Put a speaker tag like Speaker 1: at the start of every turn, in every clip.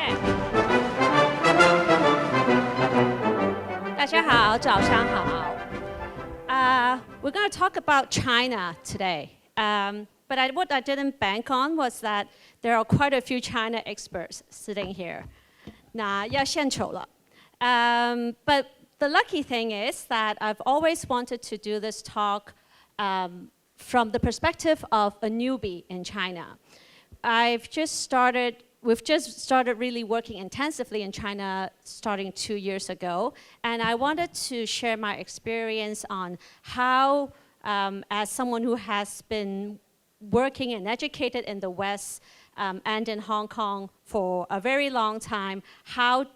Speaker 1: 耶！大家好，早上好。We're going to talk about China today. But what I didn't bank on was that there are quite a few China experts sitting here. 那要献丑了。But the lucky thing is that I've always wanted to do this talk from the perspective of a newbie in China. We've just started really working intensively in China starting 2 years ago. And I wanted to share my experience on how, as someone who has been working and educated in the West and in Hong Kong for a very long time, how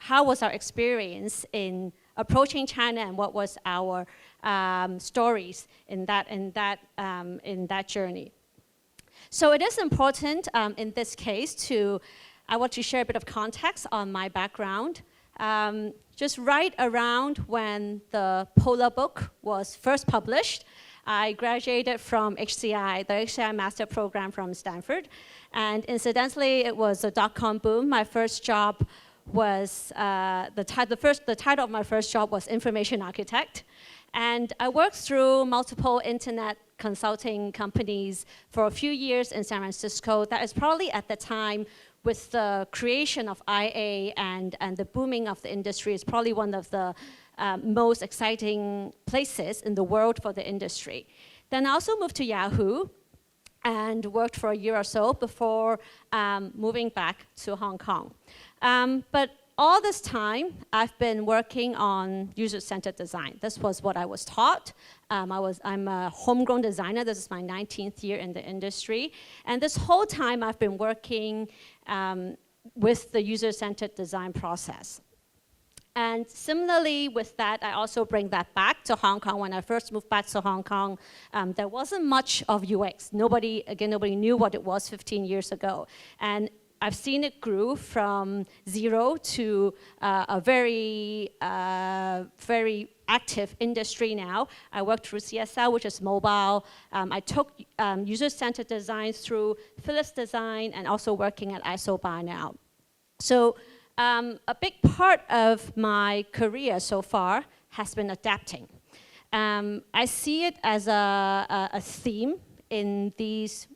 Speaker 1: was our experience in approaching China and what was our stories in that journey. So it is important in this case I want to share a bit of context on my background. Just right around when the Polar Book was first published, I graduated from HCI, the HCI Master Program from Stanford. And incidentally, it was a dot-com boom. My first job was, the title of my first job was Information Architect. And I worked through multiple internet consulting companies for a few years in San Francisco. That is probably at the time with the creation of IA and the booming of the industry is probably one of the most exciting places in the world for the industry. Then I also moved to Yahoo and worked for a year or so before moving back to Hong Kong. But all this time, I've been working on user-centered design. This was what I was taught. I'm a homegrown designer. This is my 19th year in the industry. And this whole time, I've been working with the user-centered design process. And similarly with that, I also bring that back to Hong Kong. When I first moved back to Hong Kong, there wasn't much of UX. Nobody knew what it was 15 years ago. And I've seen it grew from zero to a very active industry now. I worked through CSL, which is mobile. I took user-centered design through Philips Design and also working at Isobar now. So a big part of my career so far has been adapting. I see it as a theme in these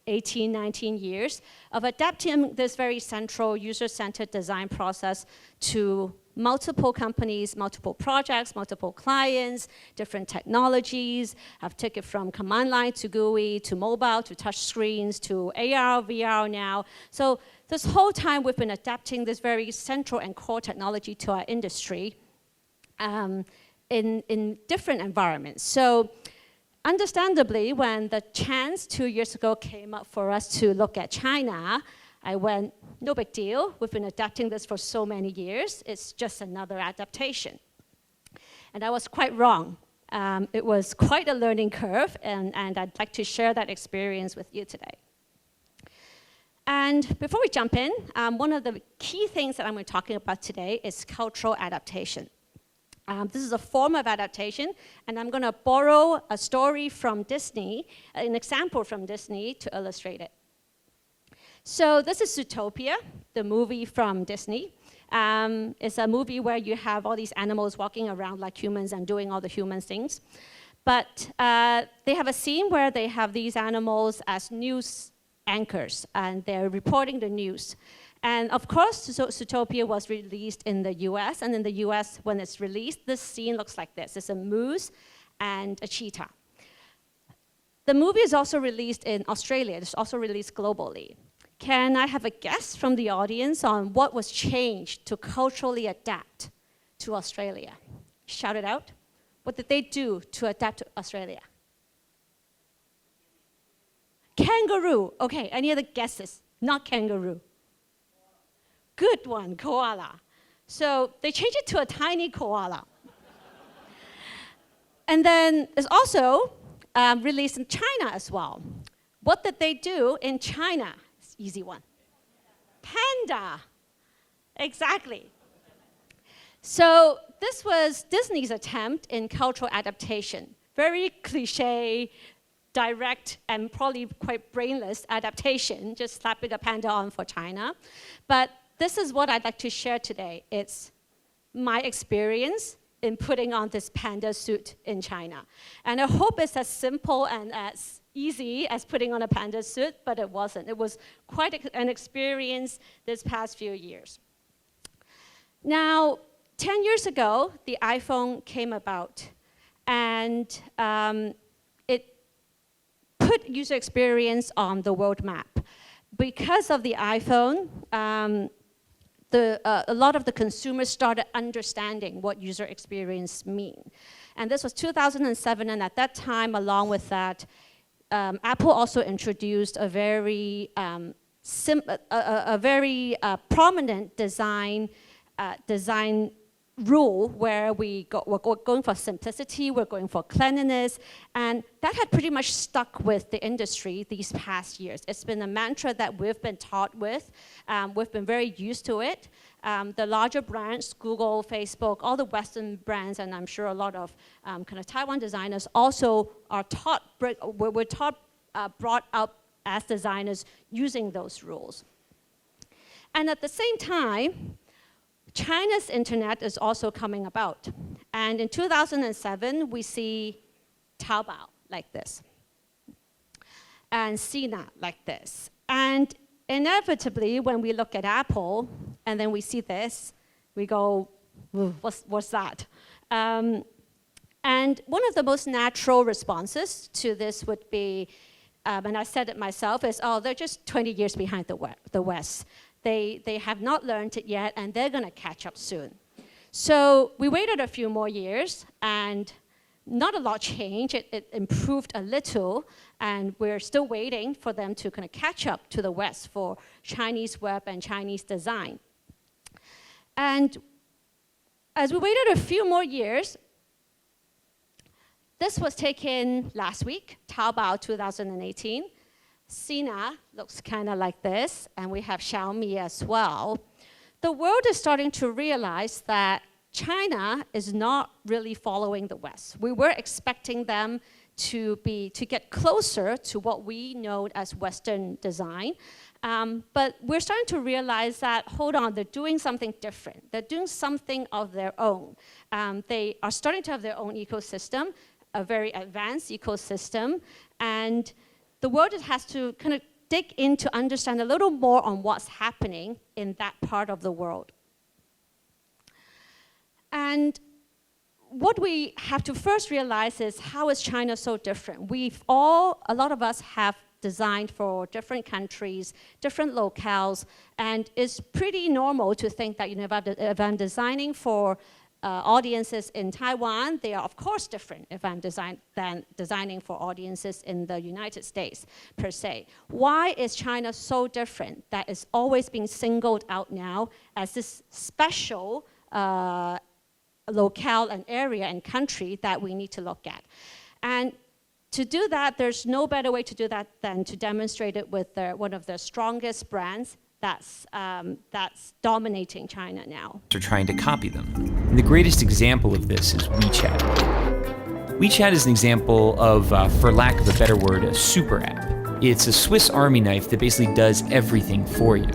Speaker 1: 18, 19 years of adapting this very central user-centered design process to multiple companies, multiple projects, multiple clients, different technologies. I've taken it from command line to GUI, to mobile, to touch screens, to AR, VR now. So this whole time we've been adapting this very central and core technology to our industry in different environments. So understandably, when the chance 2 years ago came up for us to look at China, I went, no big deal. We've been adapting this for so many years. It's just another adaptation. And I was quite wrong. It was quite a learning curve, and I'd like to share that experience with you today. And before we jump in, one of the key things that I'm going to be talking about today is cultural adaptation. This is a form of adaptation, and I'm going to borrow a story from Disney, an example from Disney, to illustrate it. So this is Zootopia, the movie from Disney. It's a movie where you have all these animals walking around like humans and doing all the human things. But they have a scene where they have these animals as news anchors, and they're reporting the news. And of course, Zootopia was released in the US, and in the US, when it's released, this scene looks like this. It's a moose and a cheetah. The movie is also released in Australia. It's also released globally. Can I have a guess from the audience on what was changed to culturally adapt to Australia? Shout it out. What did they do to adapt to Australia? Kangaroo. Okay, any other guesses? Not kangaroo. Good one, koala. So they changed it to a tiny koala. And then it's also released in China as well. What did they do in China? It's an easy one. Panda. Exactly. So this was Disney's attempt in cultural adaptation. Very cliche, direct, and probably quite brainless adaptation, just slapping a panda on for China. But this is what I'd like to share today. It's my experience in putting on this panda suit in China. And I hope it's as simple and as easy as putting on a panda suit, but it wasn't. It was quite an experience this past few years. Now, 10 years ago, the iPhone came about, and it put user experience on the world map. Because of the iPhone, a lot of the consumers started understanding what user experience mean. And this was 2007, and at that time, along with that, Apple also introduced a very, prominent design rule where we're going for simplicity, we're going for cleanliness, and that had pretty much stuck with the industry these past years. It's been a mantra that we've been taught with. We've been very used to it. The larger brands, Google, Facebook, all the Western brands, and I'm sure a lot of kind of Taiwan designers also are taught, brought up as designers using those rules. And at the same time, China's internet is also coming about. And in 2007, we see Taobao like this, and Sina like this. And inevitably, when we look at Apple, and then we see this, we go, what's that? And one of the most natural responses to this would be, and I said it myself, is, oh, they're just 20 years behind the West. They have not learned it yet, and they're going to catch up soon. So we waited a few more years, and not a lot changed. It improved a little, and we're still waiting for them to kind of catch up to the West for Chinese web and Chinese design. And as we waited a few more years, this was taken last week, Taobao 2018. Sina looks kind of like this, and we have Xiaomi as well. The world is starting to realize that China is not really following the West. We were expecting them to get closer to what we know as Western design, but we're starting to realize that, hold on, they're doing something different. They're doing something of their own. They are starting to have their own ecosystem, a very advanced ecosystem, and the world has to kind of dig in to understand a little more on what's happening in that part of the world. And what we have to first realize is, how is China so different? A lot of us have designed for different countries, different locales, and it's pretty normal to think that, if I'm designing for audiences in Taiwan, they are of course different if I'm designing for audiences in the United States per se. Why is China so different that it's always being singled out now as this special locale and area and country that we need to look at? And to do that, there's no better way to do that than to demonstrate it with one of the strongest brands that's dominating China now.
Speaker 2: They're trying to copy them. And the greatest example of this is WeChat. WeChat is an example of, for lack of a better word, a super app. It's a Swiss Army knife that basically does everything for you.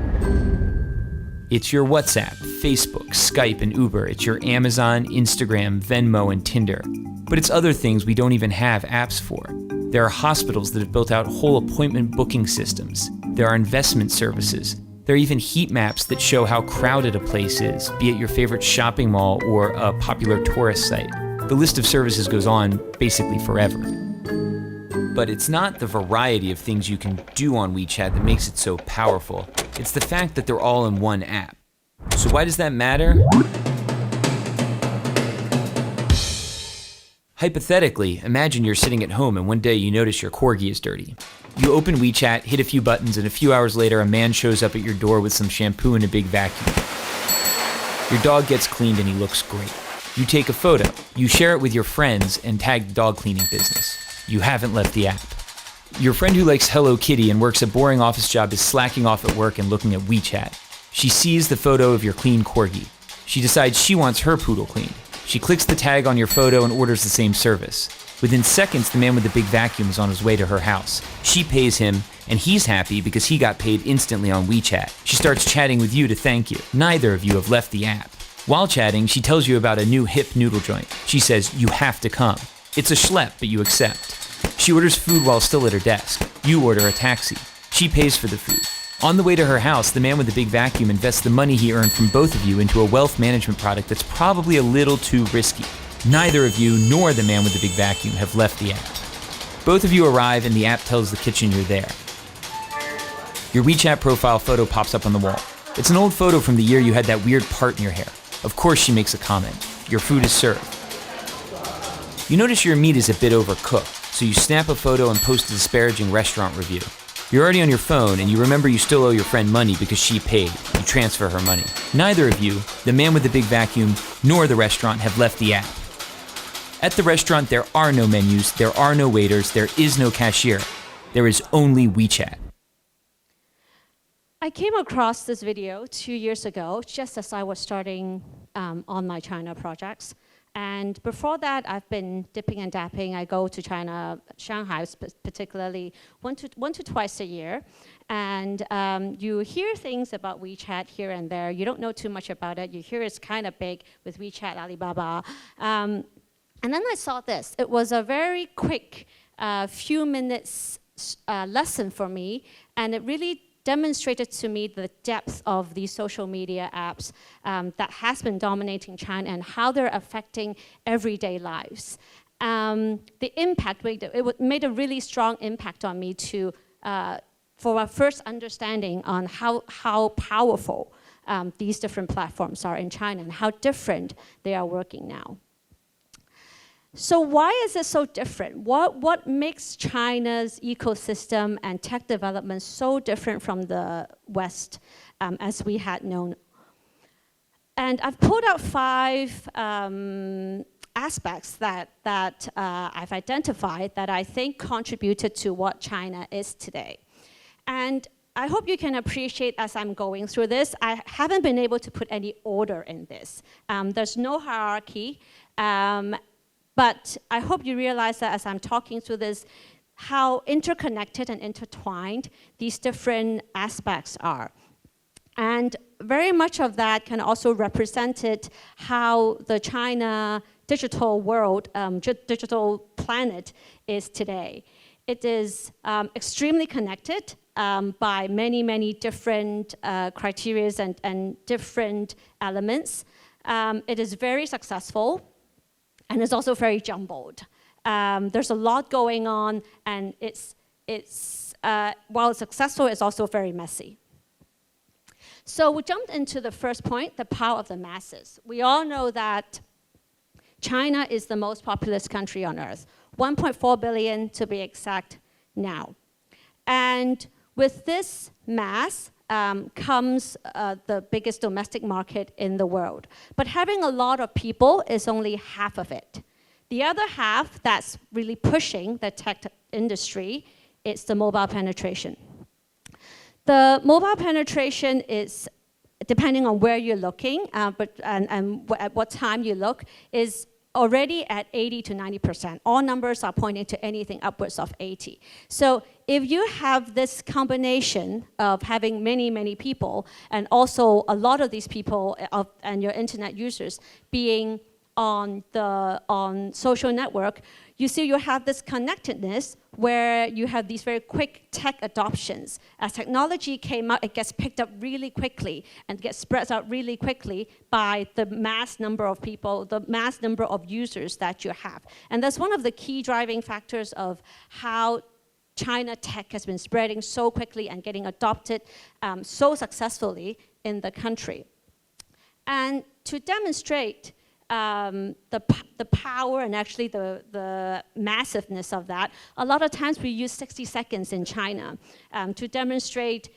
Speaker 2: It's your WhatsApp, Facebook, Skype, and Uber. It's your Amazon, Instagram, Venmo, and Tinder. But it's other things we don't even have apps for. There are hospitals that have built out whole appointment booking systems. There are investment services. There are even heat maps that show how crowded a place is, be it your favorite shopping mall or a popular tourist site. The list of services goes on basically forever. But it's not the variety of things you can do on WeChat that makes it so powerful. It's the fact that they're all in one app. So why does that matter? Hypothetically, imagine you're sitting at home and one day you notice your corgi is dirty. You open WeChat, hit a few buttons, and a few hours later a man shows up at your door with some shampoo and a big vacuum. Your dog gets cleaned and he looks great. You take a photo, you share it with your friends, and tag the dog cleaning business. You haven't left the app. Your friend who likes Hello Kitty and works a boring office job is slacking off at work and looking at WeChat. She sees the photo of your clean corgi. She decides she wants her poodle cleaned. She clicks the tag on your photo and orders the same service. Within seconds, the man with the big vacuum is on his way to her house. She pays him, and he's happy because he got paid instantly on WeChat. She starts chatting with you to thank you. Neither of you have left the app. While chatting, she tells you about a new hip noodle joint. She says, you have to come. It's a schlep, but you accept. She orders food while still at her desk. You order a taxi. She pays for the food. On the way to her house, the man with the big vacuum invests the money he earned from both of you into a wealth management product that's probably a little too risky. Neither of you nor the man with the big vacuum have left the app. Both of you arrive and the app tells the kitchen you're there. Your WeChat profile photo pops up on the wall. It's an old photo from the year you had that weird part in your hair. Of course she makes a comment. Your food is served. You notice your meat is a bit overcooked, so you snap a photo and post a disparaging restaurant review. You're already on your phone and you remember you still owe your friend money because she paid. You transfer her money. Neither of you, the man with the big vacuum, nor the restaurant have left the app. At the restaurant, there are no menus, there are no waiters, there is no cashier. There is only WeChat.
Speaker 1: I came across this video 2 years ago, just as I was starting on my China projects. And before that, I've been dipping and dapping. I go to China, Shanghai particularly, one to twice a year. And you hear things about WeChat here and there. You don't know too much about it. You hear it's kind of big with WeChat, Alibaba. And then I saw this. It was a very quick, few minutes lesson for me. And it really demonstrated to me the depth of these social media apps that has been dominating China and how they're affecting everyday lives. The impact, it made a really strong impact on me for a first understanding on how powerful these different platforms are in China and how different they are working now. So why is it so different? What makes China's ecosystem and tech development so different from the West as we had known? And I've pulled out 5 aspects that I've identified that I think contributed to what China is today. And I hope you can appreciate as I'm going through this, I haven't been able to put any order in this. There's no hierarchy. But I hope you realize that as I'm talking through this, how interconnected and intertwined these different aspects are. And very much of that can also represent how the China digital world, digital planet is today. It is extremely connected by many, many different criteria and different elements. It is very successful. And it's also very jumbled. There's a lot going on, and while it's successful, it's also very messy. So we jumped into the first point, the power of the masses. We all know that China is the most populous country on earth, 1.4 billion to be exact now. And with this mass, comes the biggest domestic market in the world. But having a lot of people is only half of it. The other half that's really pushing the tech industry is the mobile penetration. The mobile penetration is, depending on where you're looking, and at what time you look, is already at 80 to 90%. All numbers are pointing to anything upwards of 80. So if you have this combination of having many, many people, and also a lot of these people and your internet users being on social network, you see you have this connectedness where you have these very quick tech adoptions. As technology came out, it gets picked up really quickly and gets spread out really quickly by the mass number of people, the mass number of users that you have. And that's one of the key driving factors of how China tech has been spreading so quickly and getting adopted so successfully in the country. And to demonstrate the power and actually the massiveness of that, a lot of times we use 60 seconds in China to demonstrate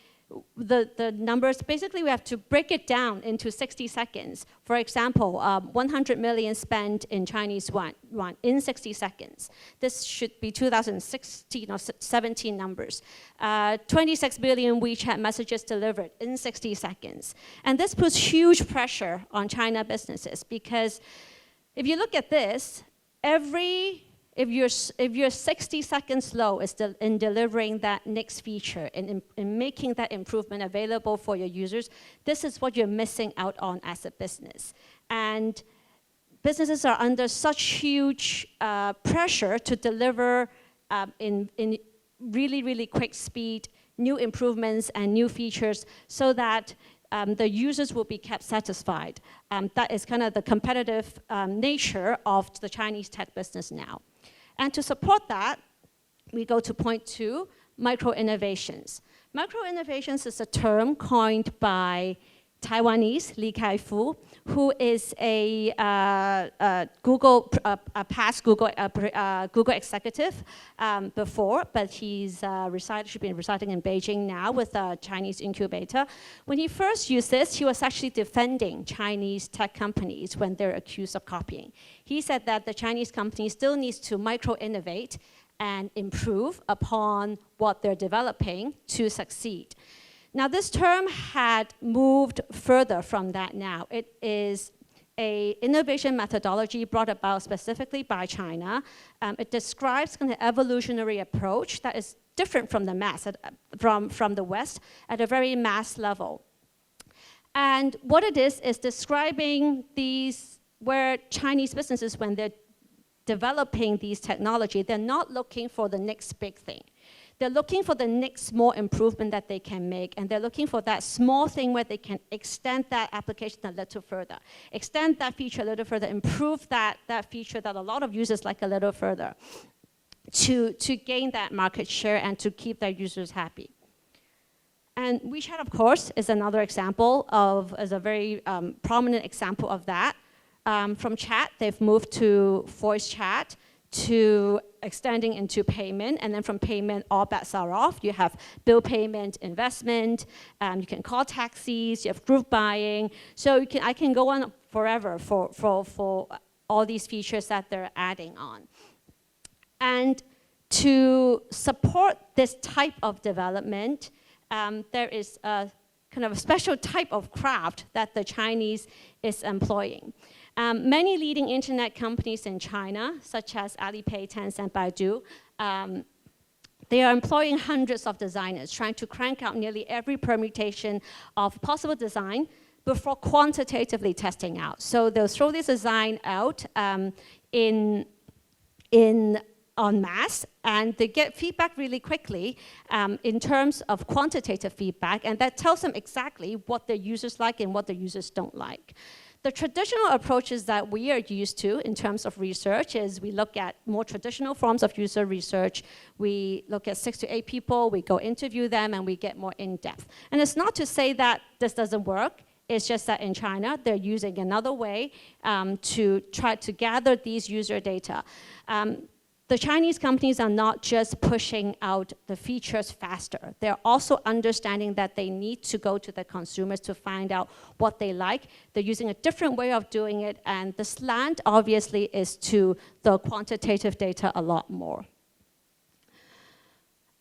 Speaker 1: the numbers. Basically, we have to break it down into 60 seconds. For example, 100 million spent in Chinese yuan in 60 seconds. This should be 2016 or 17 numbers. 26 billion WeChat messages delivered in 60 seconds. And this puts huge pressure on China businesses because if you look at this, every if you're 60 seconds slow in delivering that next feature and in making that improvement available for your users, this is what you're missing out on as a business. And businesses are under such huge pressure to deliver in really, really quick speed, new improvements and new features so that the users will be kept satisfied. That is kind of the competitive nature of the Chinese tech business now. And to support that, we go to point 2, micro-innovations. Micro-innovations is a term coined by Taiwanese Li Kai-fu, who is a past Google executive before, but he's should be residing in Beijing now with a Chinese incubator. When he first used this, he was actually defending Chinese tech companies when they're accused of copying. He said that the Chinese company still needs to micro-innovate and improve upon what they're developing to succeed. Now, this term had moved further from that now. It is an innovation methodology brought about specifically by China. It describes kind of evolutionary approach that is different from the from the West at a very mass level. And what it is describing these, where Chinese businesses, when they're developing these technology, they're not looking for the next big thing. They're looking for the next small improvement that they can make, and they're looking for that small thing where they can extend that application a little further, extend that feature a little further, improve that feature that a lot of users like a little further to gain that market share and to keep their users happy. And WeChat, of course, is another example is a very prominent example of that. From chat, they've moved to voice chat, to extending into payment, and then from payment, all bets are off. You have bill payment, investment, you can call taxis, you have group buying. So I can go on forever for all these features that they're adding on. And to support this type of development, there is a kind of a special type of craft that the Chinese is employing. Many leading internet companies in China, such as Alipay, Tencent, Baidu, they are employing hundreds of designers, trying to crank out nearly every permutation of possible design before quantitatively testing out. So they'll throw this design out en masse, and they get feedback really quickly in terms of quantitative feedback, and that tells them exactly what their users like and what their users don't like. The traditional approaches that we are used to in terms of research is we look at more traditional forms of user research. We look at 6 to 8 people, we go interview them, and we get more in-depth. And it's not to say that this doesn't work. It's just that in China, they're using another way to try to gather these user data. The Chinese companies are not just pushing out the features faster. They're also understanding that they need to go to the consumers to find out what they like. They're using a different way of doing it, and the slant obviously is to the quantitative data a lot more.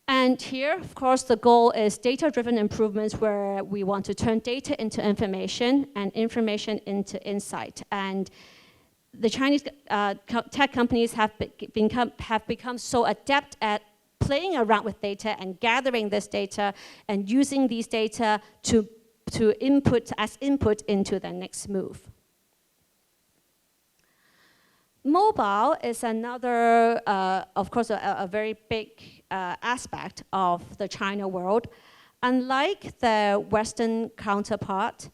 Speaker 1: And here, of course, the goal is data-driven improvements where we want to turn data into information and information into insight. And the Chinese tech companies have become so adept at playing around with data and gathering this data and using these data to input into the next move. Mobile is another, of course, a very big aspect of the China world. Unlike the Western counterpart,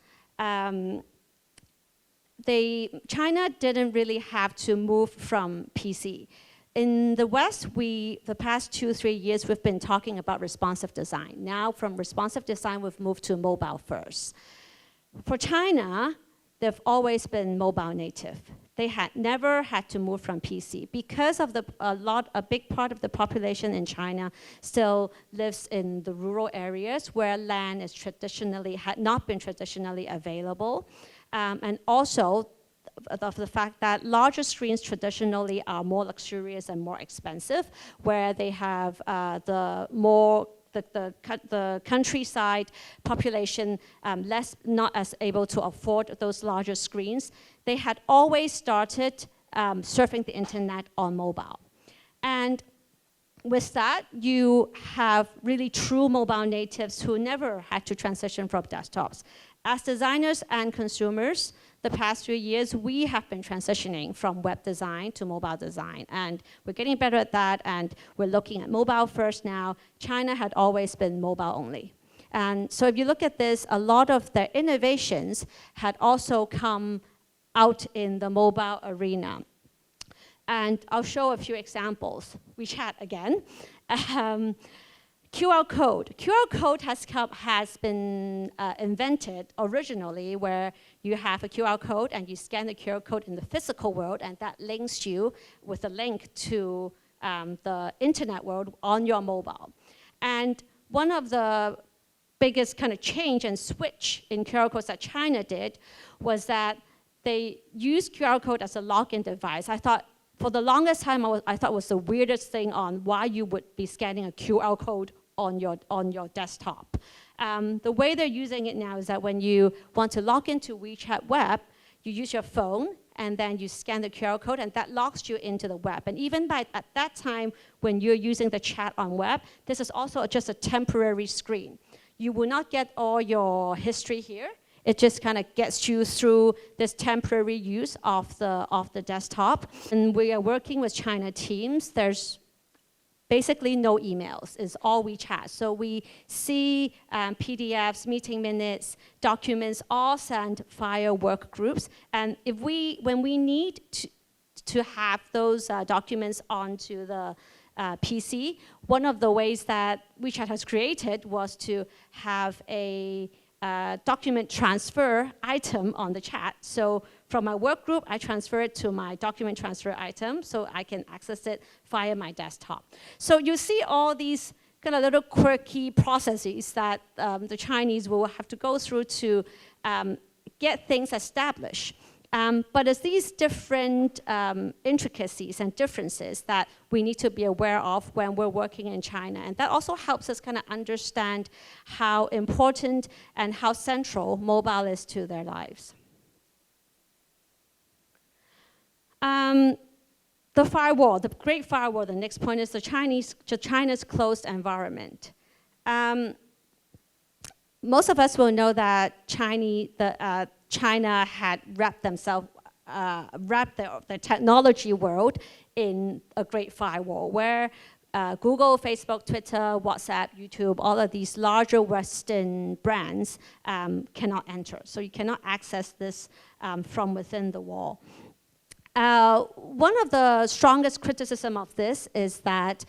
Speaker 1: China didn't really have to move from PC. In the West, the past 2-3 years, we've been talking about responsive design. Now, from responsive design, we've moved to mobile first. For China, they've always been mobile native. They had never had to move from PC because of a big part of the population in China still lives in the rural areas where land had not been traditionally available. And also of the fact that larger screens traditionally are more luxurious and more expensive, where they have the countryside population not as able to afford those larger screens. They had always started surfing the internet on mobile. And with that, you have really true mobile natives who never had to transition from desktops. As designers and consumers, the past few years, we have been transitioning from web design to mobile design. And we're getting better at that, and we're looking at mobile first now. China had always been mobile only. And so if you look at this, a lot of the innovations had also come out in the mobile arena. And I'll show a few examples. WeChat again. QR code. QR code has been invented originally where you have a QR code and you scan the QR code in the physical world, and that links you with a link to the internet world on your mobile. And one of the biggest kind of change and switch in QR codes that China did was that they used QR code as a login device. I thought, for the longest time, I thought it was the weirdest thing on why you would be scanning a QR code on your desktop. The way they're using it now is that when you want to log into WeChat web, you use your phone, and then you scan the QR code, and that logs you into the web. And even at that time, when you're using the chat on web, this is also just a temporary screen. You will not get all your history here. It just kind of gets you through this temporary use of the desktop. And we are working with China teams. There's basically no emails. It's all WeChat. So we see PDFs, meeting minutes, documents, all sent via work groups. And when we need to have those documents onto the PC, one of the ways that WeChat has created was to have a document transfer item on the chat. So from my work group, I transfer it to my document transfer item so I can access it via my desktop. So you see all these kind of little quirky processes that the Chinese will have to go through to get things established. But it's these different intricacies and differences that we need to be aware of when we're working in China. And that also helps us kind of understand how important and how central mobile is to their lives. The firewall, the Great Firewall, the next point is China's closed environment. Most of us will know that China had wrapped their technology world in a Great Firewall, where Google, Facebook, Twitter, WhatsApp, YouTube, all of these larger Western brands cannot enter. So you cannot access this from within the wall. One of the strongest criticism of this is that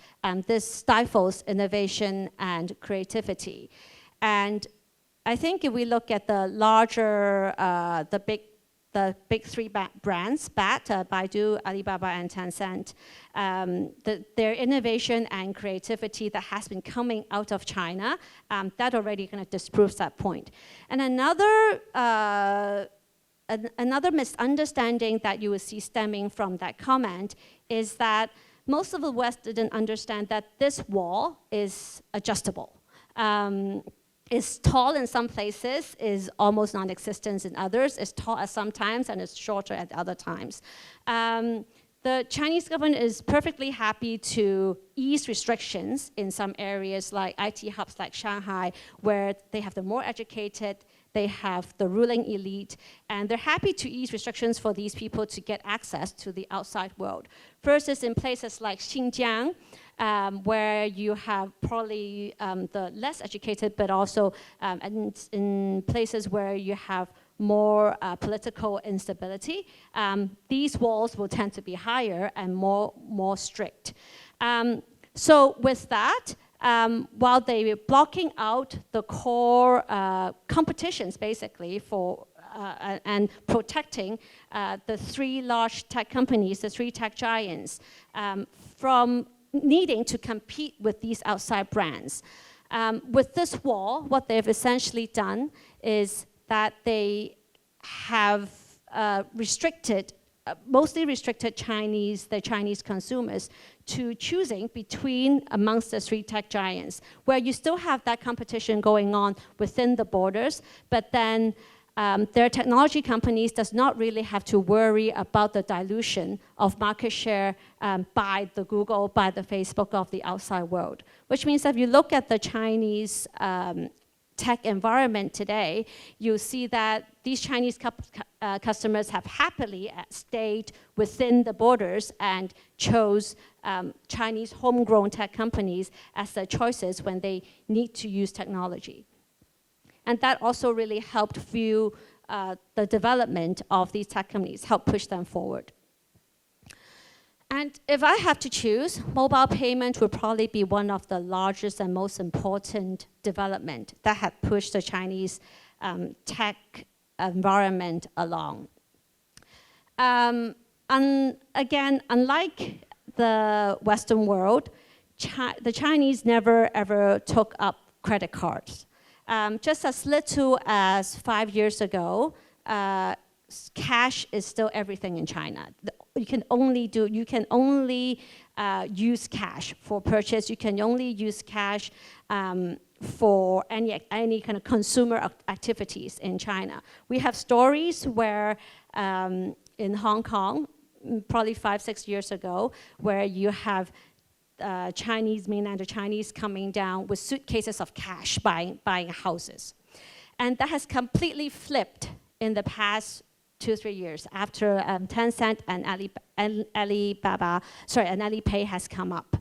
Speaker 1: this stifles innovation and creativity. And I think if we look at the larger, the big three brands, Baidu, Alibaba, and Tencent, their innovation and creativity that has been coming out of China, that already kind of disproves that point. And another misunderstanding that you will see stemming from that comment is that most of the West didn't understand that this wall is adjustable. It's tall in some places, is almost non-existent in others. It's tall at some times and it's shorter at other times. The Chinese government is perfectly happy to ease restrictions in some areas like IT hubs like Shanghai, where they have the more educated, they have the ruling elite, and they're happy to ease restrictions for these people to get access to the outside world. First is in places like Xinjiang, where you have probably the less educated, but also in places where you have more political instability, these walls will tend to be higher and more strict. So with that, while they were blocking out the core competitions, basically, for and protecting the three large tech companies, the three tech giants, from needing to compete with these outside brands. With this wall, what they've essentially done is that they have mostly restricted the Chinese consumers to choosing between amongst the three tech giants, where you still have that competition going on within the borders, but then their technology companies does not really have to worry about the dilution of market share by the Google, by the Facebook of the outside world. Which means that if you look at the Chinese tech environment today, you see that these Chinese customers have happily stayed within the borders and chose Chinese homegrown tech companies as their choices when they need to use technology. And that also really helped fuel the development of these tech companies, help push them forward. And if I have to choose, mobile payment would probably be one of the largest and most important development that had pushed the Chinese tech environment along. Again, unlike the Western world, the Chinese never ever took up credit cards. Just as little as 5 years ago, cash is still everything in China. You can only use cash for purchase. You can only use cash for any kind of consumer activities in China. We have stories where in Hong Kong, probably 5-6 years ago, where you have mainland Chinese coming down with suitcases of cash buying houses. And that has completely flipped in the past 2-3 years after Tencent and Alipay has come up.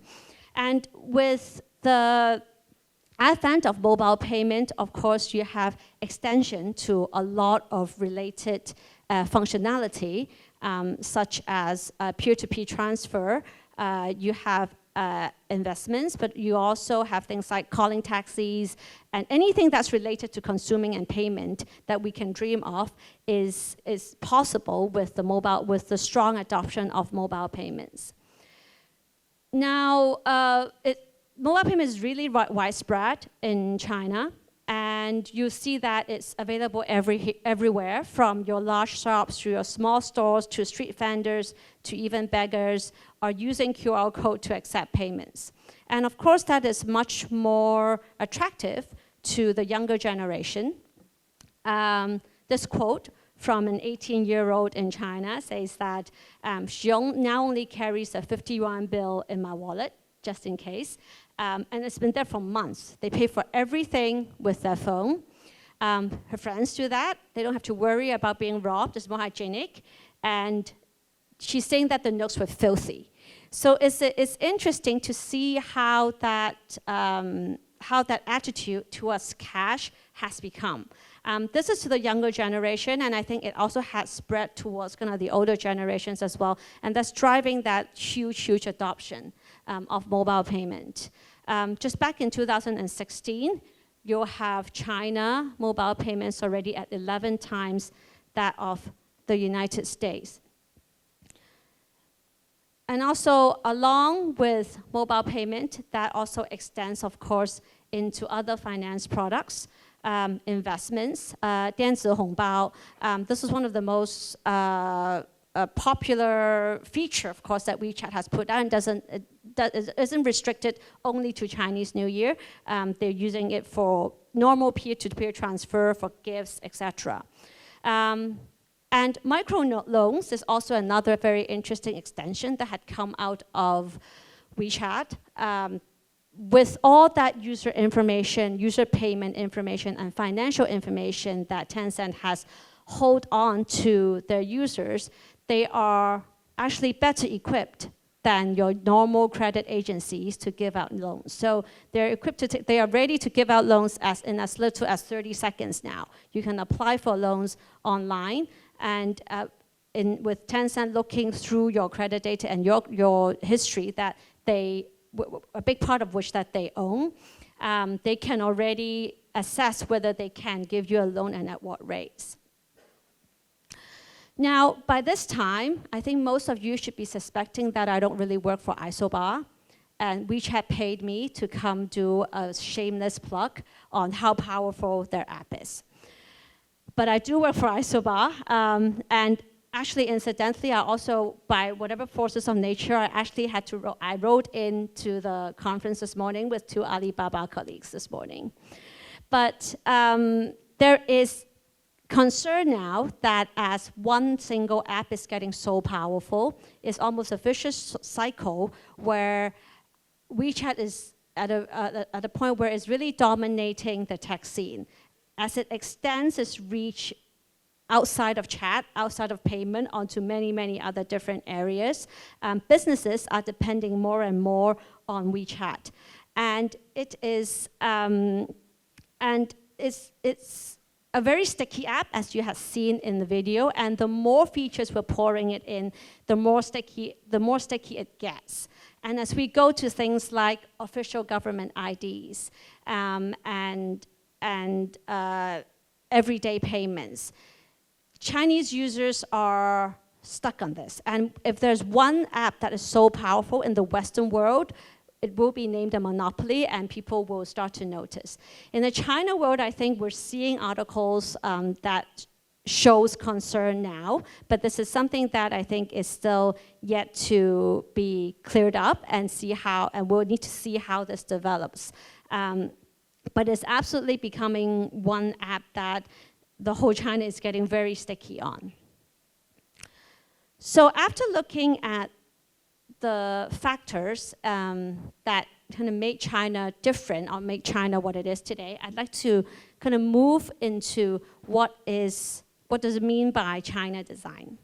Speaker 1: And with the advent of mobile payment, of course, you have extension to a lot of related functionality, such as peer-to-peer transfer. You have investments, but you also have things like calling taxis, and anything that's related to consuming and payment that we can dream of is possible with the strong adoption of mobile payments. Now, mobile payment is really widespread in China, and you see that it's available everywhere, from your large shops to your small stores to street vendors to even beggars are using QR code to accept payments. And of course, that is much more attractive to the younger generation. This quote from an 18-year-old in China says that she now only carries a 50 yuan bill in my wallet, just in case. And it's been there for months. They pay for everything with their phone. Her friends do that. They don't have to worry about being robbed. It's more hygienic. And she's saying that the notes were filthy. So it's interesting to see how that attitude towards cash has become. This is to the younger generation, and I think it also has spread towards kind of the older generations as well, and that's driving that huge adoption of mobile payment. Just back in 2016, you'll have China mobile payments already at 11 times that of the United States. And also, along with mobile payment, that also extends, of course, into other finance products, investments, 电子红包. This is one of the most popular feature, of course, that WeChat has put out, and isn't restricted only to Chinese New Year. They're using it for normal peer-to-peer transfer, for gifts, etc. And microloans is also another very interesting extension that had come out of WeChat. With all that user information, user payment information, and financial information that Tencent has hold on to their users, they are actually better equipped than your normal credit agencies to give out loans. So they're equipped they are ready to give out loans in as little as 30 seconds now. You can apply for loans online, and with Tencent looking through your credit data and your history that a big part of which that they own, they can already assess whether they can give you a loan and at what rates. Now, by this time, I think most of you should be suspecting that I don't really work for Isobar, and WeChat paid me to come do a shameless plug on how powerful their app is. But I do work for Isobar, and actually, incidentally, I also, by whatever forces of nature, I rode into the conference this morning with 2 Alibaba colleagues this morning. But there is concern now that as one single app is getting so powerful, it's almost a vicious cycle where WeChat is at a point where it's really dominating the tech scene. As it extends its reach outside of chat, outside of payment, onto many, many other different areas, businesses are depending more and more on WeChat. And it is, it's a very sticky app, as you have seen in the video, and the more features we're pouring it in, the more sticky it gets. And as we go to things like official government IDs and everyday payments, Chinese users are stuck on this. And if there's one app that is so powerful in the Western world, it will be named a monopoly, and people will start to notice. In the China world, I think we're seeing articles that shows concern now, but this is something that I think is still yet to be cleared up and we'll need to see how this develops. But it's absolutely becoming one app that the whole China is getting very sticky on. So after looking at the factors that kind of make China different or make China what it is today, I'd like to kind of move into what does it mean by China design.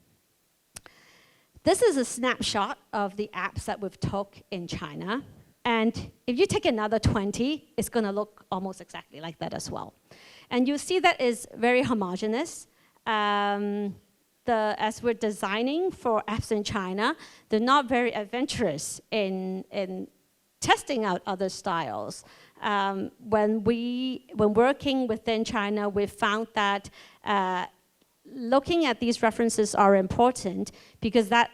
Speaker 1: This is a snapshot of the apps that we've took in China. And if you take another 20, it's going to look almost exactly like that as well. And you see that is very homogeneous. As we're designing for apps in China, they're not very adventurous in testing out other styles. When working within China, we found that looking at these references are important because that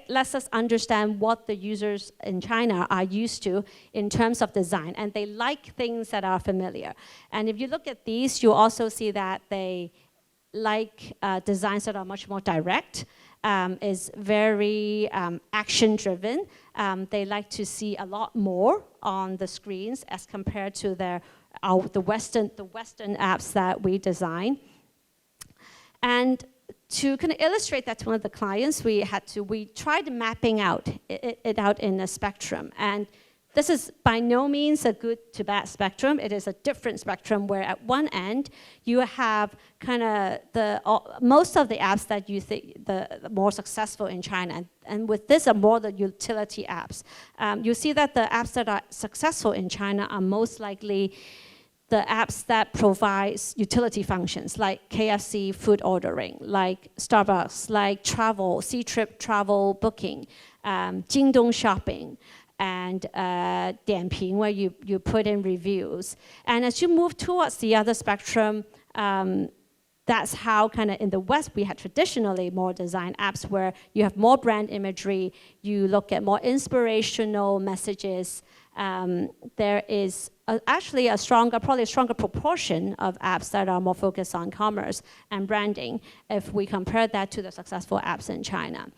Speaker 1: lets us understand what the users in China are used to in terms of design, and they like things that are familiar. And if you look at these, you also see that they like designs that are much more direct, is very action-driven. They like to see a lot more on the screens as compared to the Western apps that we design. And to kind of illustrate that to one of the clients, we tried mapping it out in a spectrum. And this is by no means a good to bad spectrum. It is a different spectrum where at one end, you have kind of most of the apps that you think the more successful in China. And with this are more the utility apps. You see that the apps that are successful in China are most likely the apps that provides utility functions like KFC food ordering, like Starbucks, like travel, C-Trip travel booking, Jingdong shopping, and Dianping, where you put in reviews. And as you move towards the other spectrum, that's how kind of in the West we had traditionally more design apps where you have more brand imagery, you look at more inspirational messages. There is actually probably a stronger proportion of apps that are more focused on commerce and branding if we compare that to the successful apps in China.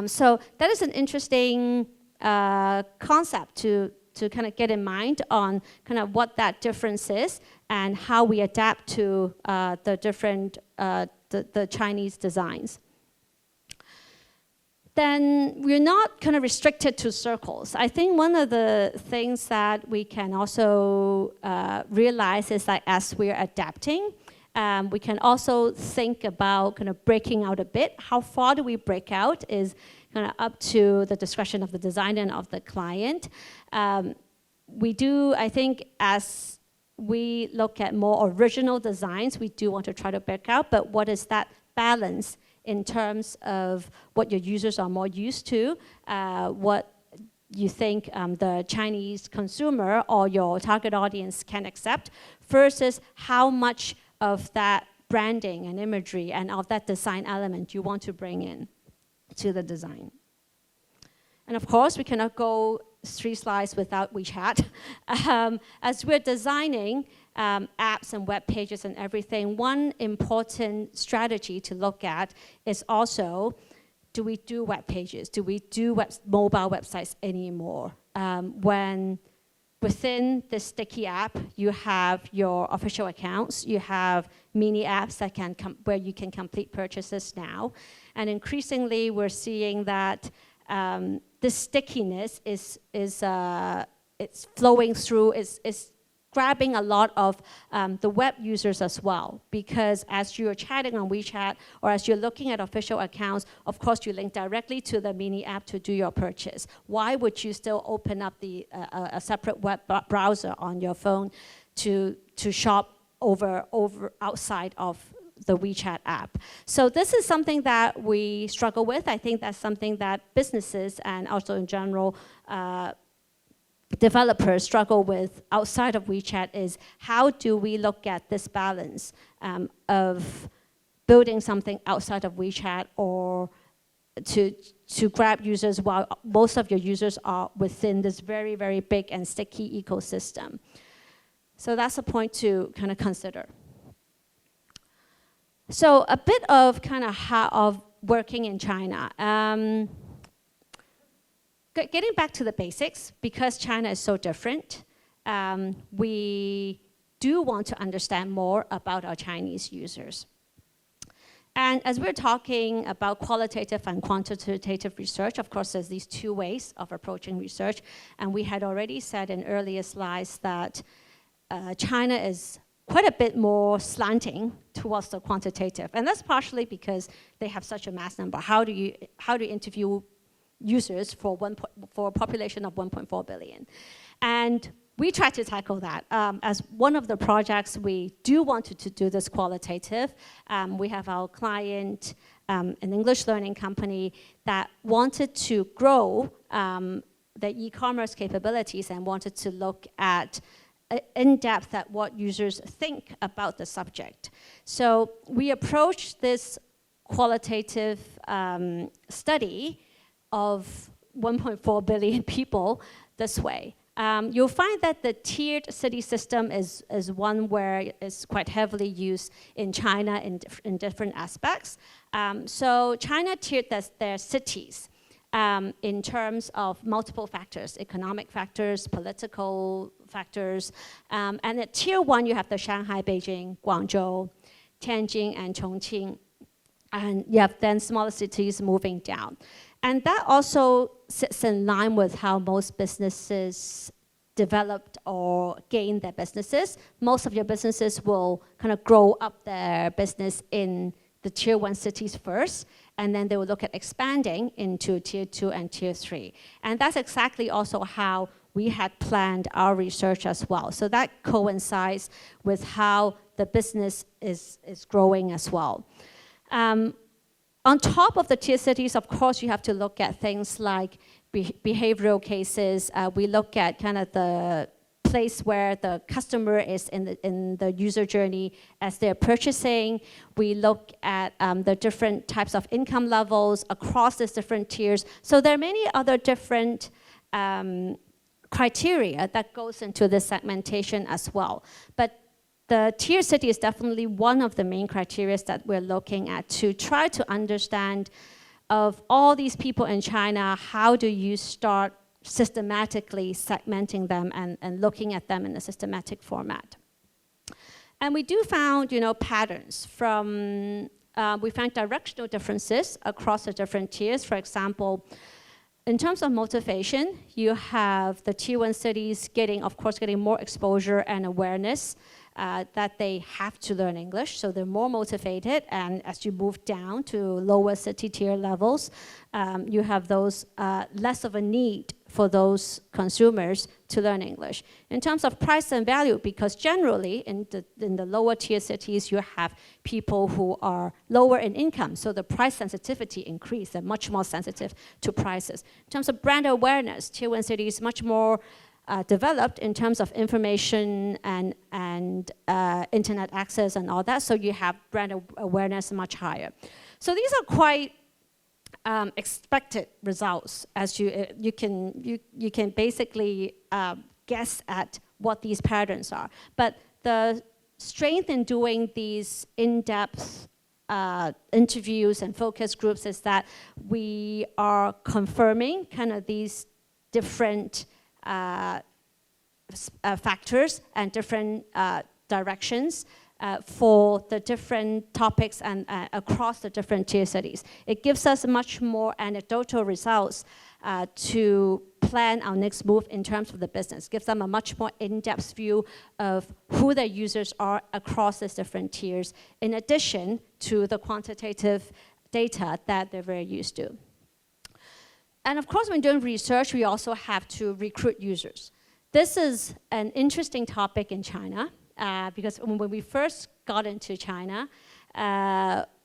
Speaker 1: So that is an interesting concept to kind of get in mind on kind of what that difference is and how we adapt to the different the Chinese designs. Then we're not kind of restricted to circles. I think one of the things that we can also realize is that as we're adapting, we can also think about kind of breaking out a bit. How far do we break out is kind of up to the discretion of the designer and of the client. We do, I think, as we look at more original designs, we do want to try to break out, but what is that balance in terms of what your users are more used to, what you think the Chinese consumer or your target audience can accept, versus how much of that branding and imagery and of that design element you want to bring in to the design. And of course, we cannot go 3 slides without WeChat. As we're designing apps and web pages and everything, one important strategy to look at is also, do we do web pages? Do we do mobile websites anymore? When within the sticky app, you have your official accounts, you have mini apps that where you can complete purchases now. And increasingly, we're seeing that this stickiness it's flowing through, is grabbing a lot of the web users as well, because as you're chatting on WeChat or as you're looking at official accounts, of course you link directly to the mini app to do your purchase. Why would you still open up a separate web browser on your phone to shop over outside of the WeChat app? So this is something that we struggle with. I think that's something that businesses and also in general developers struggle with outside of WeChat, is how do we look at this balance of building something outside of WeChat or to grab users while most of your users are within this very, very big and sticky ecosystem. So that's a point to kind of consider. So a bit of kind of how of working in China. Getting back to the basics, because China is so different, we do want to understand more about our Chinese users. And as we're talking about qualitative and quantitative research, of course, there's these two ways of approaching research. And we had already said in earlier slides that China is quite a bit more slanting towards the quantitative. And that's partially because they have such a mass number. How do you interview users for a population of 1.4 billion? And we try to tackle that. As one of the projects, we do want to do this qualitative. We have our client, an English learning company, that wanted to grow the e-commerce capabilities and wanted to look at in depth at what users think about the subject. So we approached this qualitative study of 1.4 billion people this way. You'll find that the tiered city system is one where it's quite heavily used in China in different aspects. So China tiered their cities in terms of multiple factors, economic factors, political factors. And at tier 1, you have the Shanghai, Beijing, Guangzhou, Tianjin, and Chongqing. And you have then smaller cities moving down. And that also sits in line with how most businesses developed or gain their businesses. Most of your businesses will kind of grow up their business in the tier 1 cities first, and then they will look at expanding into tier 2 and tier 3. And that's exactly also how we had planned our research as well. So that coincides with how the business is growing as well. On top of the tier cities, of course, you have to look at things like behavioral cases. We look at kind of the place where the customer is in the user journey as they're purchasing. We look at the different types of income levels across these different tiers. So there are many other different criteria that goes into this segmentation as well. But the tier city is definitely one of the main criteria that we're looking at to try to understand of all these people in China, how do you start systematically segmenting them and looking at them in a systematic format. And we do found, patterns from, we found directional differences across the different tiers. For example, in terms of motivation, you have the tier 1 cities getting more exposure and awareness that they have to learn English, so they're more motivated. And as you move down to lower city tier levels, you have those less of a need for those consumers to learn English. In terms of price and value, because generally in the lower tier cities, you have people who are lower in income, so the price sensitivity increased. They're much more sensitive to prices. In terms of brand awareness, tier 1 cities much more developed in terms of information and internet access and all that, so you have brand awareness much higher. So these are quite expected results, as you can basically guess at what these patterns are. But the strength in doing these in-depth interviews and focus groups is that we are confirming kind of these different factors and different directions for the different topics and across the different tier cities. It gives us much more anecdotal results to plan our next move in terms of the business. Gives them a much more in-depth view of who their users are across these different tiers, in addition to the quantitative data that they're very used to. And of course, when doing research, we also have to recruit users. This is an interesting topic in China, because when we first got into China,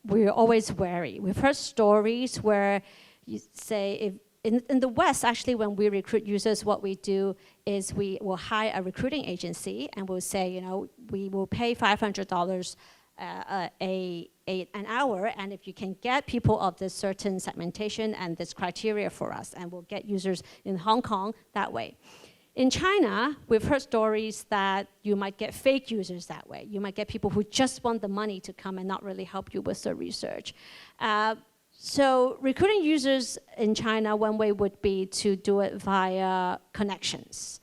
Speaker 1: we were always wary. We've heard stories where you say, if in the West, actually, when we recruit users, what we do is we will hire a recruiting agency and we'll say, you know, we will pay $500 an hour, and if you can get people of this certain segmentation and this criteria for us, and we'll get users in Hong Kong that way. In China, we've heard stories that you might get fake users that way. You might get people who just want the money to come and not really help you with the research. So recruiting users in China, one way would be to do it via connections.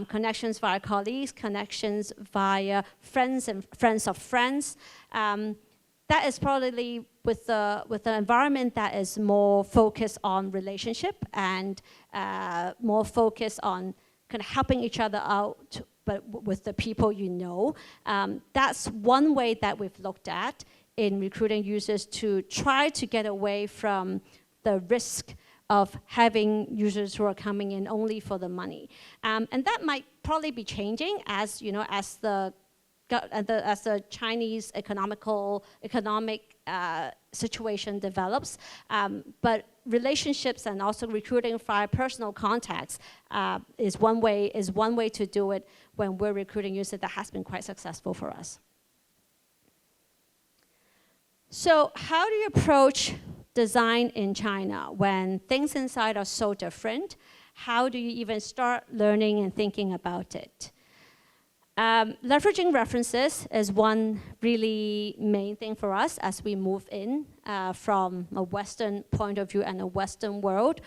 Speaker 1: Connections via colleagues, connections via friends and friends of friends. That is probably with the environment that is more focused on relationship and more focused on kind of helping each other out, but with the people you know. That's one way that we've looked at in recruiting users to try to get away from the risk of having users who are coming in only for the money. And that might probably be changing as, you know, as the Chinese economic situation develops. But relationships and also recruiting via personal contacts is one way to do it when we're recruiting users that has been quite successful for us. So how do you approach design in China when things inside are so different? How do you even start learning and thinking about it? Leveraging references is one really main thing for us as we move in from a Western point of view and a Western world.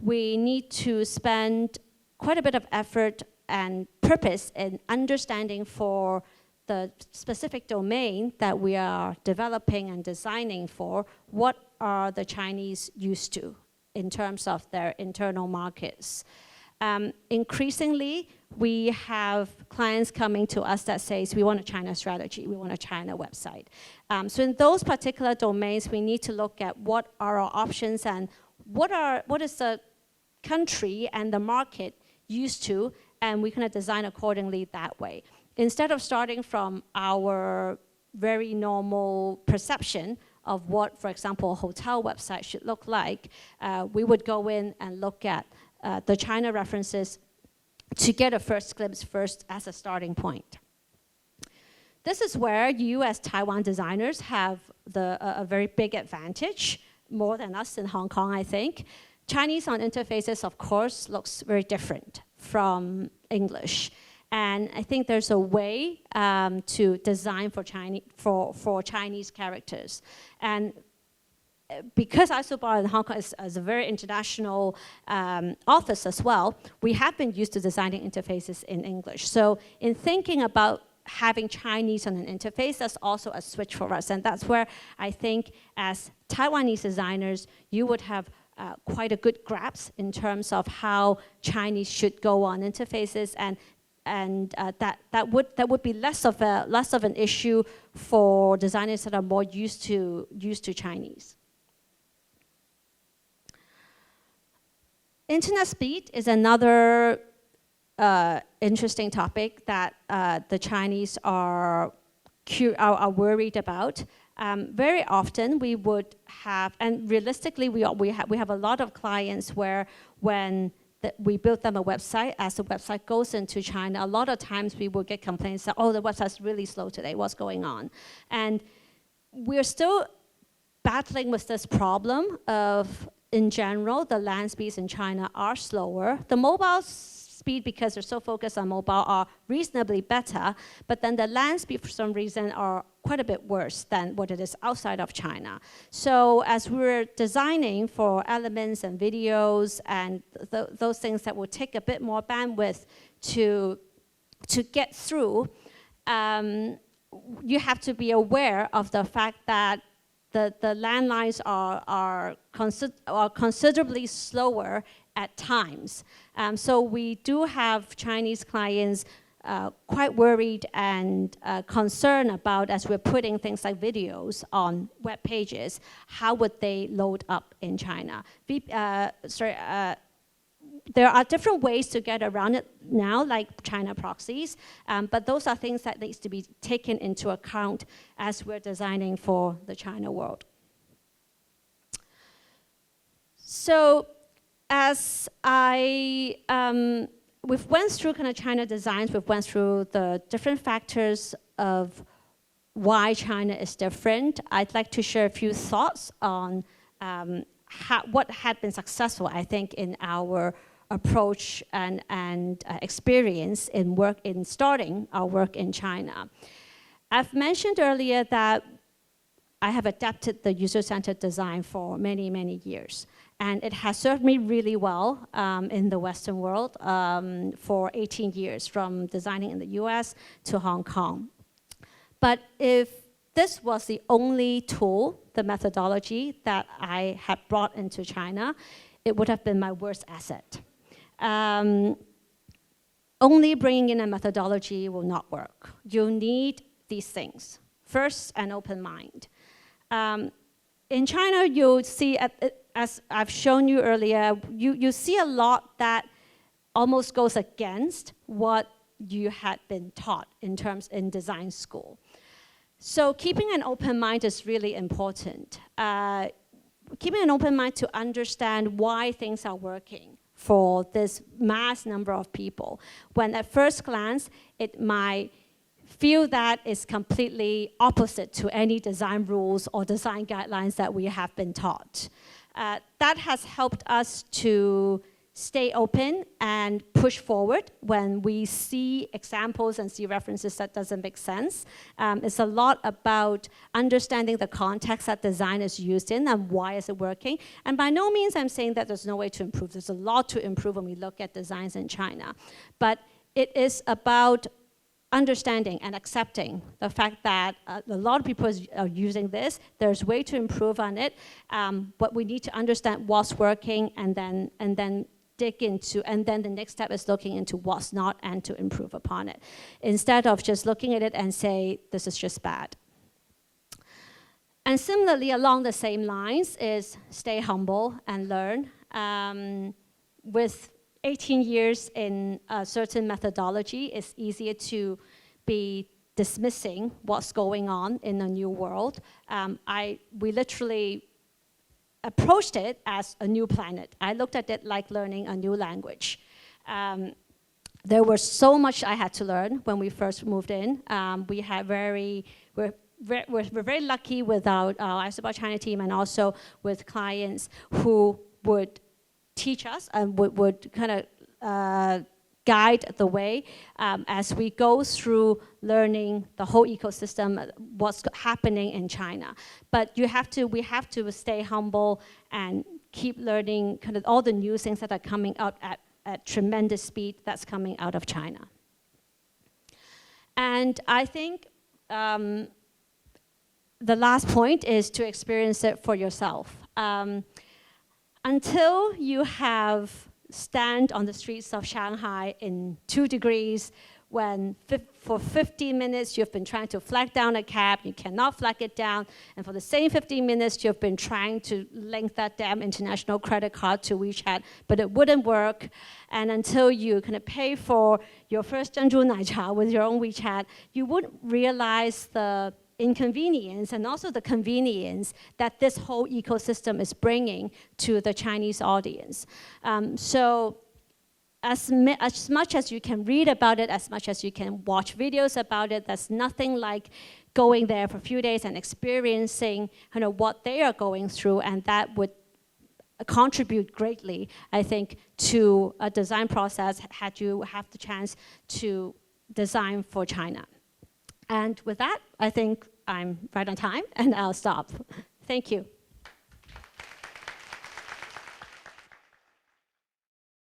Speaker 1: We need to spend quite a bit of effort and purpose in understanding for the specific domain that we are developing and designing for, what are the Chinese used to in terms of their internal markets. Increasingly, we have clients coming to us that says, we want a China strategy, we want a China website. So in those particular domains, we need to look at what are our options and what is the country and the market used to, and we can design accordingly that way. Instead of starting from our very normal perception of what, for example, a hotel website should look like, we would go in and look at the China references to get a first glimpse first as a starting point. This is where you as Taiwan designers have a very big advantage, more than us in Hong Kong, I think. Chinese on interfaces, of course, looks very different from English. And I think there's a way to design for Chinese characters. And because Isobar in Hong Kong is a very international office as well, we have been used to designing interfaces in English. So in thinking about having Chinese on an interface, that's also a switch for us. And that's where I think as Taiwanese designers, you would have quite a good grasp in terms of how Chinese should go on interfaces, and that would be less of an issue for designers that are more used to Chinese. Internet speed is another interesting topic that the Chinese are worried about. Very often we would have, and realistically we have a lot of clients where when we built them a website, as the website goes into China, a lot of times we will get complaints that, oh, the website's really slow today, what's going on? And we're still battling with this problem of, in general, the land speeds in China are slower. The mobile speed, because they're so focused on mobile, are reasonably better, but then the land speed for some reason are quite a bit worse than what it is outside of China. So as we're designing for elements and videos and those things that will take a bit more bandwidth to to get through, you have to be aware of the fact that the landlines are considerably slower at times. So we do have Chinese clients quite worried and concerned about, as we're putting things like videos on web pages, how would they load up in China? There are different ways to get around it now, like China proxies, but those are things that needs to be taken into account as we're designing for the China world. So as we've went through kind of China designs, we've went through the different factors of why China is different. I'd like to share a few thoughts on what had been successful, I think, in our approach and experience in starting our work in China. I've mentioned earlier that I have adapted the user-centered design for many, many years. And it has served me really well in the Western world for 18 years, from designing in the US to Hong Kong. But if this was the only tool, the methodology that I had brought into China, it would have been my worst asset. Only bringing in a methodology will not work. You need these things. First, an open mind. In China, you'll see, as I've shown you earlier, you see a lot that almost goes against what you had been taught in design school. So keeping an open mind is really important. Keeping an open mind to understand why things are working for this mass number of people, when at first glance, it might feel that it's completely opposite to any design rules or design guidelines that we have been taught. That has helped us to stay open and push forward when we see examples and see references that doesn't make sense. It's a lot about understanding the context that design is used in and why is it working. And by no means I'm saying that there's no way to improve. There's a lot to improve when we look at designs in China. But it is about understanding and accepting the fact that a lot of people are using this. There's way to improve on it, but we need to understand what's working and then dig into, and then the next step is looking into what's not and to improve upon it, instead of just looking at it and say, this is just bad. And similarly, along the same lines is stay humble and learn. With 18 years in a certain methodology, it's easier to be dismissing what's going on in a new world. We literally approached it as a new planet. I looked at it like learning a new language. There was so much I had to learn when we first moved in. We're very lucky with our Isobar China team and also with clients who would teach us and would kind of guide the way as we go through learning the whole ecosystem, what's happening in China. But we have to stay humble and keep learning kind of all the new things that are coming out at tremendous speed that's coming out of China. And I think the last point is to experience it for yourself. Until you have stand on the streets of Shanghai in 2 degrees when for 15 minutes you've been trying to flag down a cab, you cannot flag it down, and for the same 15 minutes you've been trying to link that damn international credit card to WeChat, but it wouldn't work, and until you kind of pay for your first Zhenzhu Naicha with your own WeChat, you wouldn't realize the inconvenience and also the convenience that this whole ecosystem is bringing to the Chinese audience. So as much as you can read about it, as much as you can watch videos about it, there's nothing like going there for a few days and experiencing kind of what they are going through, and that would contribute greatly, I think, to a design process had you have the chance to design for China. And with that, I think I'm right on time, and I'll stop. Thank you.